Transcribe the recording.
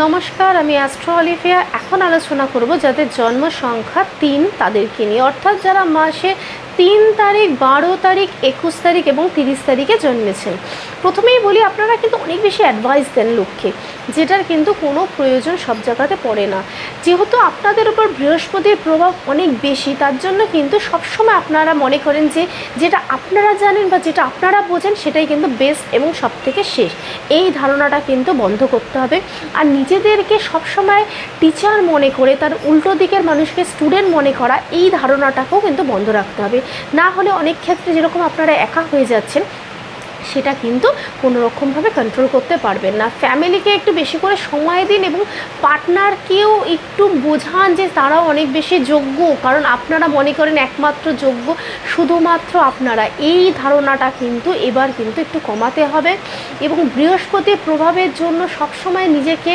নমস্কার, আমি astro Olivia. এখন আলোচনা করব যাদের জন্ম সংখ্যা 3 তাদেরকে নিয়ে, অর্থাৎ যারা মাসে 3 তারিখ, 12 তারিখ, 21 তারিখ এবং 30 তারিখে জন্মেছেন। প্রথমেই বলি, আপনারা কিন্তু অনেক বেশি অ্যাডভাইস দেন লোককে, যেটার কিন্তু কোনো প্রয়োজন সব জায়গাতে পড়ে না। যেহেতু আপনাদের উপর বৃহস্পতির প্রভাব অনেক বেশি, তার জন্য কিন্তু সবসময় আপনারা মনে করেন যে যেটা আপনারা জানেন বা যেটা আপনারা বোঝেন সেটাই কিন্তু বেস্ট এবং সবথেকে শেষ। এই ধারণাটা কিন্তু বন্ধ করতে হবে। আর নিজেদেরকে সবসময় টিচার মনে করে তার উল্টো দিকের মানুষকে স্টুডেন্ট মনে করা, এই ধারণাটাকেও কিন্তু বন্ধ রাখতে হবে। না হলে অনেক ক্ষেত্রে যেরকম আপনারা একা হয়ে যাচ্ছেন, সেটা কিন্তু কোনো রকমভাবে কন্ট্রোল করতে পারবেন না। ফ্যামিলিকে একটু বেশি করে সময় দিন এবং পার্টনারকেও একটু বোঝান যে তারাও অনেক বেশি যোগ্য, কারণ আপনারা মনে করেন একমাত্র যোগ্য শুধুমাত্র আপনারা। এই ধারণাটা কিন্তু এবার কিন্তু একটু কমাতে হবে এবং বৃহস্পতির প্রভাবের জন্য সবসময় নিজেকে